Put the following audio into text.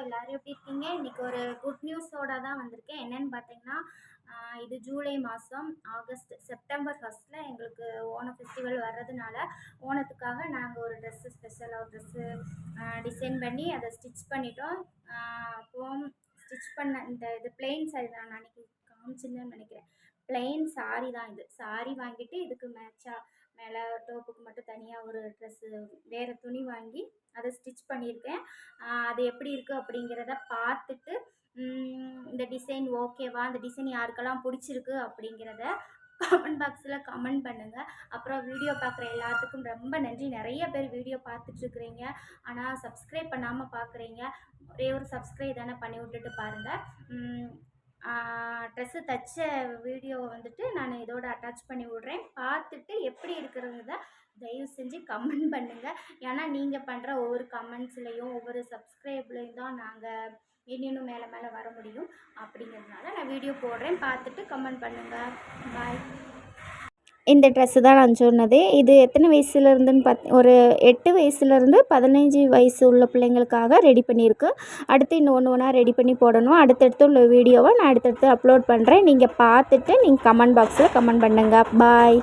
எல்லோரும் எப்படி இருக்கீங்க? இன்றைக்கி ஒரு குட் நியூஸோட தான் வந்திருக்கேன். என்னென்னு பார்த்தீங்கன்னா, இது ஜூலை மாதம் செப்டம்பர் 1 எங்களுக்கு ஓணம் ஃபெஸ்டிவல் வர்றதுனால, ஓணத்துக்காக நாங்கள் ஒரு ஸ்பெஷலாக ஒரு ட்ரெஸ்ஸு டிசைன் பண்ணி அதை ஸ்டிச் பண்ணிட்டோம். அப்போது ஸ்டிச் பண்ண இது பிளெயின் சாரி தான், நான் அன்றைக்கி காமிச்சிருந்தேன்னு நினைக்கிறேன். பிளெயின் சாரி தான் இது. சாரி வாங்கிட்டு இதுக்கு மேலே டோப்புக்கு மட்டும் தனியாக ஒரு ட்ரெஸ்ஸு வேறு துணி வாங்கி அதை ஸ்டிச் பண்ணியிருக்கேன். அது எப்படி இருக்குது அப்படிங்கிறத பார்த்துட்டு இந்த டிசைன் ஓகேவா, இந்த டிசைன் யாருக்கெல்லாம் பிடிச்சிருக்கு அப்படிங்கிறத கமெண்ட் பாக்ஸில் கமெண்ட் பண்ணுங்கள். அப்புறம் வீடியோ பார்க்குற எல்லாத்துக்கும் ரொம்ப நன்றி. நிறைய பேர் வீடியோ பார்த்துட்ருக்குறீங்க, ஆனால் சப்ஸ்கிரைப் பண்ணாமல் பார்க்குறீங்க. ஒரே ஒரு சப்ஸ்கிரைப் தானே பண்ணி விட்டுட்டு பாருங்கள். ட்ரெஸ்ஸு தைச்ச வீடியோவை வந்துட்டு நான் இதோட அட்டாச் பண்ணி விட்றேன். பார்த்துட்டு எப்படி இருக்கிறத தயவு செஞ்சு கமெண்ட் பண்ணுங்கள். ஏன்னா நீங்கள் பண்ணுற ஒவ்வொரு கமெண்ட்ஸ்லேயும் ஒவ்வொரு சப்ஸ்கிரைப்லேயும் தான் நாங்கள் இன்னும் மேலே மேலே வர முடியும். அப்படிங்கிறதுனால நான் வீடியோ போடுறேன், பார்த்துட்டு கமெண்ட் பண்ணுங்கள். பாய். இந்த ட்ரெஸ்ஸு தான் நான் சொன்னது. இது எத்தனை வயசுலேருந்துன்னு ஒரு 8 வயசுலேருந்து 15 வயசு உள்ள பிள்ளைங்களுக்காக ரெடி பண்ணியிருக்கு. அடுத்து இன்னும் ஒன்று ரெடி பண்ணி போடணும். அடுத்தடுத்து உள்ள வீடியோவை நான் அடுத்தடுத்து அப்லோட் பண்ணுறேன். நீங்கள் பார்த்துட்டு நீங்கள் கமெண்ட் பாக்ஸில் கமெண்ட் பண்ணுங்கள். பாய்.